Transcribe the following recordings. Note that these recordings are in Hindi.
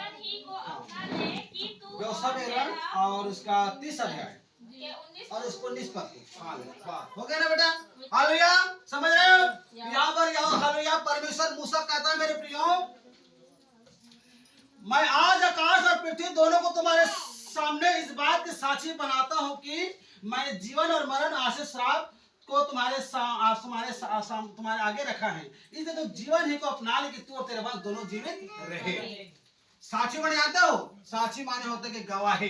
जीवन ही को अपना ले कि तू व्यवस्था में रह और उसका 30 अध्याय के 19 और इसको 19 पद हो गया ना बेटा। हालेलुया, समझ रहे हो? यहाँ पर हालेलुया परमेश्वर मूसा कहता है मेरे प्रियो, मैं आज आकाश और पृथ्वी दोनों को तुम्हारे सामने इस बात के साक्षी बनाता हूँ कि मैं जीवन और मरण, आशीष श्राप को तुम्हारे आगे रखा है। इसलिए तो जीवन ही को अपना ले कि तू और तेरे वंश दोनों जीवित रहे। साक्षी माने जानते हो? साक्षी माने होते कि गवाही।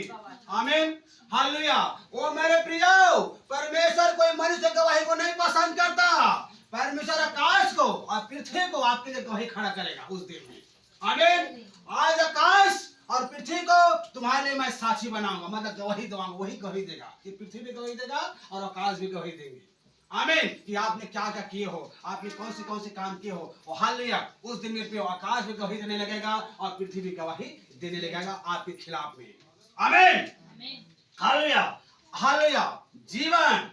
आमीन, हालेलुया। ओ मेरे प्रियो, परमेश्वर कोई मनुष्य गवाही को नहीं पसंद करता। परमेश्वर आकाश को और पृथ्वी को आपके लिए गवाही खड़ा करेगा उस दिन में। आमीन। आज आकाश और पृथ्वी को तुम्हारे लिए मैं साक्षी बनाऊंगा, मतलब गवाही दूंगा। वही गवाही देगा कि पृथ्वी भी गवाही देगा और आकाश भी गवाही देंगे। आमीन, कि आपने क्या क्या किए हो, आपने कौन से काम किए हो। हालेलुया, उस दिन में आकाश भी गवाही देने लगेगा और पृथ्वी भी गवाही देने लगेगा आपके खिलाफ में। आमीन, हालेलुया, हालेलुया। जीवन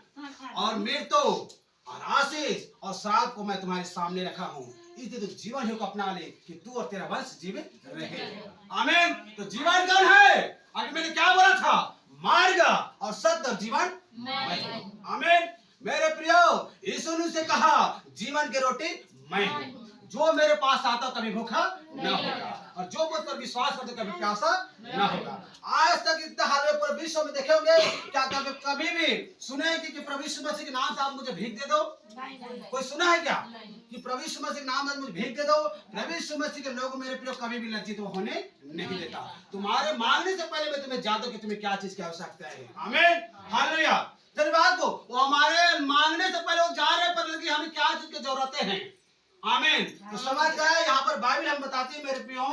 और मृत्यु और आशीष और श्राप को मैं तुम्हारे सामने रखा हूँ। इसलिए तो जीवन ही को अपना ले कि तू और तेरा वंश जीवित रहे। आमीन। तो जीवन कौन है? आगे मैंने क्या बोला था? मार्ग और सत्य और जीवन। आमीन। मेरे प्रियो, यीशु ने कहा जीवन की रोटी मैं हूँ, जो मेरे पास आता कभी भूखा न होगा और जो मुझ पर विश्वास करते कभी प्यासा न होगा। आज तक इतना हाल में पूरे विश्व में देखे होंगे क्या कभी भी सुने हैं कि प्रभु यीशु मसीह के नाम से आप मुझे भीख दे दो? कोई सुना है क्या कि प्रभु यीशु मसीह के नाम से मुझे भीख दे दो? प्रभु यीशु मसीह के लोग मेरे प्रियो कभी भी लज्जित होने नहीं देता। तुम्हारे मांगने से पहले मैं तुम्हें जानता हूं कि तुम्हें क्या चीज की आवश्यकता है। आमीन, हालेलुया। धन्यवाद को वो हमारे मांगने से पहले वो जान रहे पर कि हमें क्या चीज की जरूरतें हैं। आमीन। तो समझ गए? यहाँ पर बाइबल हम बताती है मेरे प्रियो,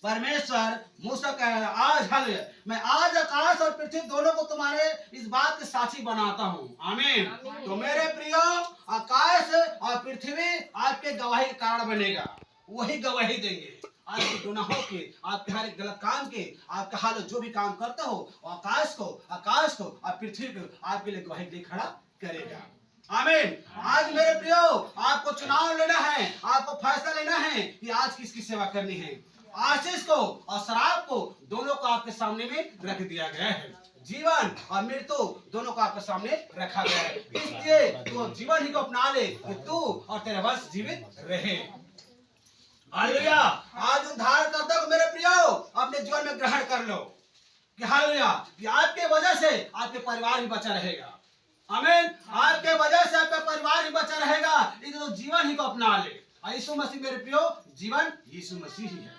परमेश्वर मूसा कह आज हालेलुया मैं आज आकाश और पृथ्वी दोनों को तुम्हारे इस बात के साक्षी बनाता हूँ। आमीन। तो मेरे प्रियो, आकाश और पृथ्वी आपके गवाही के कारण बनेगा। वही गवाही देंगे आपके गुनाहों के, आपके हर एक गलत काम के, आपका हाल जो भी काम करता हो आकाश को और पृथ्वी को आपके लिए गवाही दे खड़ा करेगा। आमीन। आज मेरे प्रियो, आपको चुनाव लेना है, आपको फैसला लेना है कि आज किसकी सेवा करनी है। आशीष को और श्राप को दोनों को आपके सामने में रख दिया गया है। जीवन और मृत्यु दोनों को आपके सामने रखा गया है। इसलिए तो जीवन ही को अपना ले कि तू और तेरे वंश जीवित रहे। हालेलुया। आज उद्धार करता को मेरे प्रियो अपने जीवन में ग्रहण कर लो कि हालेलुया कि आपके वजह से आपके परिवार भी बचा रहेगा। आमीन। आपके वजह से आपका परिवार भी बचा रहेगा। इसलिए तो जीवन ही को अपना ले। यीशु मसीह मेरे प्रियो, जीवन यीशु मसीह ही है।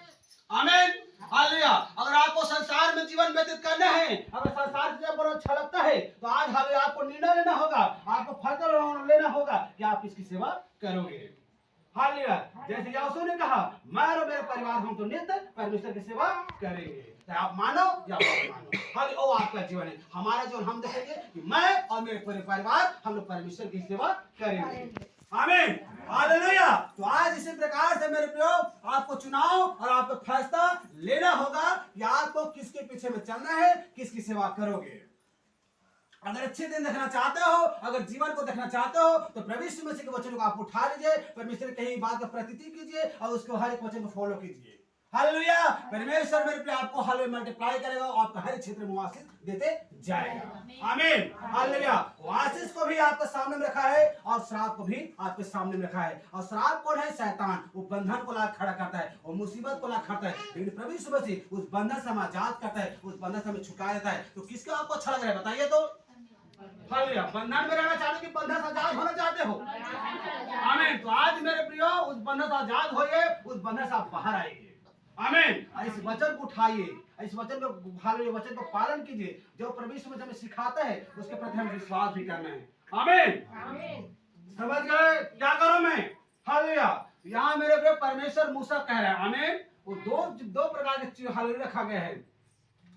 आमीन, हालेलुया। अगर आपको संसार में जीवन व्यतीत करना है, अगर संसार से जब अच्छा लगता है तो आज हालेलुया आपको निर्णय लेना होगा, आपको फैसला लेना होगा कि आप किसकी सेवा करोगे। हालेलुया। जैसे यीशु ने कहा मैं और मेरे परिवार हम तो नित्य परमेश्वर की सेवा करेंगे, चाहे आप मानो या मत मानो। हालेलुया, वो आपका जीवन है। हमारा जीवन हम देखेंगे कि मैं और मेरे पूरे परिवार हम लोग परमेश्वर की सेवा करेंगे। आमीन, हालेलुया। तो आज इसी प्रकार से मेरे प्रियो आपको चुनाव और आपको फैसला लेना होगा कि आपको किसके पीछे में चलना है, किसकी सेवा करोगे। अगर अच्छे दिन देखना चाहते हो, अगर जीवन को देखना चाहते हो तो प्रभु यीशु मसीह के वचनों को आप उठा लीजिए, परमेश्वर की कही बात का प्रतीति कीजिए और उसको हर एक वचन को फॉलो कीजिए। हालेलुया। परमेश्वर मेरे पे आपको हालेलुया मल्टीप्लाई करेगा और आपको हर क्षेत्र में आशीष देते जाएगा। आमीन, हालेलुया। आशीष को भी आपके सामने में रखा है और श्राप को भी आपके सामने में रखा है। और श्राप कौन है? शैतान। वो बंधन को ला खड़ा करता है, वो मुसीबत को ला खड़ा है, लेकिन प्रभु यीशु मसीह उस बंधन से हमें आजाद करता है, उस बंधन से हमें छुटा देता है। तो किसका आपको अच्छा लग रहा है बताइए तो? हालेलुया। बंधन में रहना चाहते कि बंधन से आजाद होना चाहते हो? आमीन। तो आज मेरे प्रियो उस बंधन से आजाद होइए, उस बंधन से आप बाहर आइए। आमीन। इस वचन को उठाइए, इस वचन को हालेलुया वचन को पालन कीजिए। जो प्रभु यीशु मसीह हमें सिखाता है उसके प्रति हमें विश्वास भी करना है। आमीन। समझ गए क्या करो मैं? हालेलुया। यहाँ मेरे प्रियो परमेश्वर मूसा कह रहा है। आमीन। वो दो प्रकार के हालेलुया रखा गया है।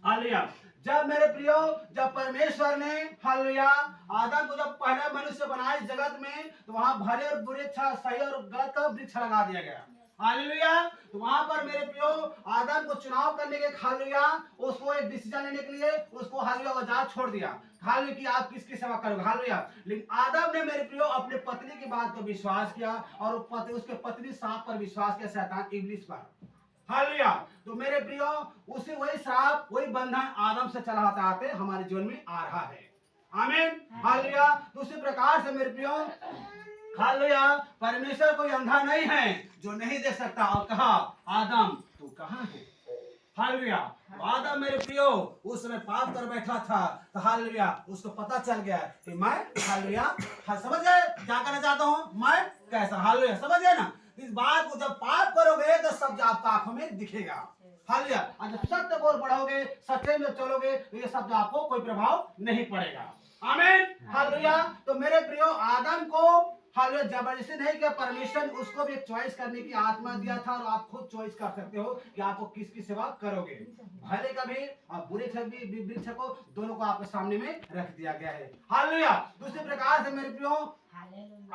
हालेलुया। जब मेरे प्रियो जब परमेश्वर ने हालेलुया आदम को जब पहला मनुष्य बनाया इस जगत में तो वहां भले और बुरे सही और गलत का वृक्ष लगा दिया गया। हालेलुया। तो वहां पर मेरे प्रियो आदम को चुनाव करने के हालेलुया उसको एक डिसीजन लेने के लिए उसको हालेलुया आजाद छोड़ दिया। हालेलुया कि आप किसकी सेवा करोगे। हालेलुया। लेकिन आदम ने मेरे प्रियो अपने पत्नी की बात को विश्वास किया और उसके पत्नी सांप पर विश्वास किया, शैतान इब्लिस पर। हालेलुया। तो मेरे प्रियो, उसी वही श्राप वही बंधन आदम से चलाते आते हमारे जीवन में आ रहा है। आमीन, हालेलुया। तो उसी प्रकार से मेरे प्रियो, हालेलुया, परमेश्वर कोई अंधा नहीं है जो नहीं देख सकता। और कहा, आदम तू कहाँ है? हालेलुया। आदम मेरे प्रियो उस समय पाप कर बैठा था, तो हालेलुया उसको पता चल गया कि मैं, हालेलुया, समझ गए क्या करना चाहता हूँ मैं, कैसा, हालेलुया, समझ गए ना। इस बात को जब पाप करोगे तो सब आपको आंखों में दिखेगा। हालेलुया। और जब सत्य को बढ़ोगे, सच्चे में चलोगे, तो ये सब आपको कोई प्रभाव नहीं पड़ेगा। आमीन, हालेलुया। तो मेरे प्रियो, आदम को हालेलुया जबरदस्ती नहीं किया, परमेश्वर ने उसको भी एक चॉइस करने की आत्मा दिया था, और आप खुद चॉइस कर सकते हो कि आपको किसकी सेवा करोगे। भले का भी और बुरे वृक्ष को दोनों को आपके सामने में रख दिया गया है। हालेलुया। दूसरे प्रकार से मेरे प्रियो,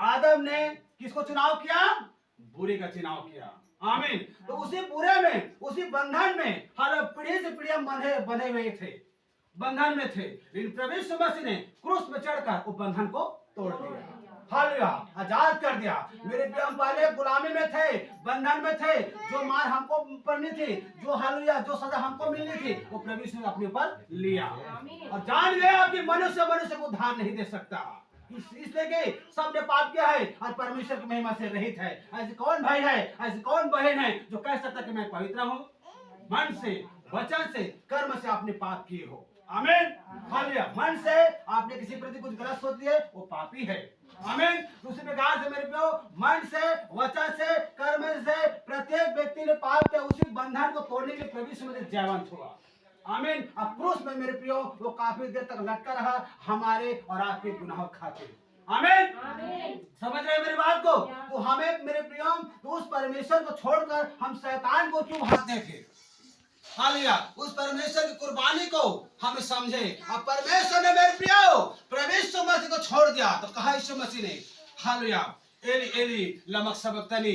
आदम ने किसको चुनाव किया? बुरे का चुनाव किया। आमीन। तो उसी बुरे में, उसी बंधन में हर पीढ़ी से पीढ़ी बंधे हुए थे, बंधन में थे। लेकिन प्रभु यीशु मसीह ने क्रूस में चढ़कर उस बंधन को तोड़ दिया। हालेलुया, आजाद कर दिया। मेरे प्रिय, हम पहले गुलामी में थे, बंधन में थे, जो मार हमको पड़नी थी, जो हालेलुया जो सजा हमको मिलनी थी, वो प्रभु यीशु ने अपने ऊपर लिया और जान गया कि मनुष्य को उद्धार नहीं दे सकता, इसलिए कि सबने पाप किया है और परमेश्वर की महिमा से रहित है। ऐसे कौन भाई है, ऐसी कौन बहन है जो कह सकता कि मैं पवित्र हूँ? मन से, वचन से, कर्म से आपने पाप किए हो। आमीन, हालेलुया। मन से आपने किसी प्रति कुछ गलत सोच लिए, वो पापी है। आमीन। दूसरे प्रकार से मेरे प्रियो, मन से, वचन से, कर्म से प्रत्येक व्यक्ति ने पाप किया, उसी बंधन को तोड़ने के लिए प्रभु यीशु मसीह जयवंत हुआ। आमीन। अब क्रूस में मेरे प्रियो वो काफी देर तक लटका रहा, हमारे और आपके गुनाह खाते। आमीन, समझ रहे मेरी बात को? तो हमें मेरे प्रियो, तो उस परमेश्वर को छोड़कर हम शैतान को क्यों भागते थे? हालेलुया। उस परमेश्वर की कुर्बानी को हम समझे। अब परमेश्वर ने मेरे प्रियो प्रभु यीशु मसीह को छोड़ दिया, तो कहा यीशु मसीह ने, हालेलुया, एली एली लमा सबक्तनी,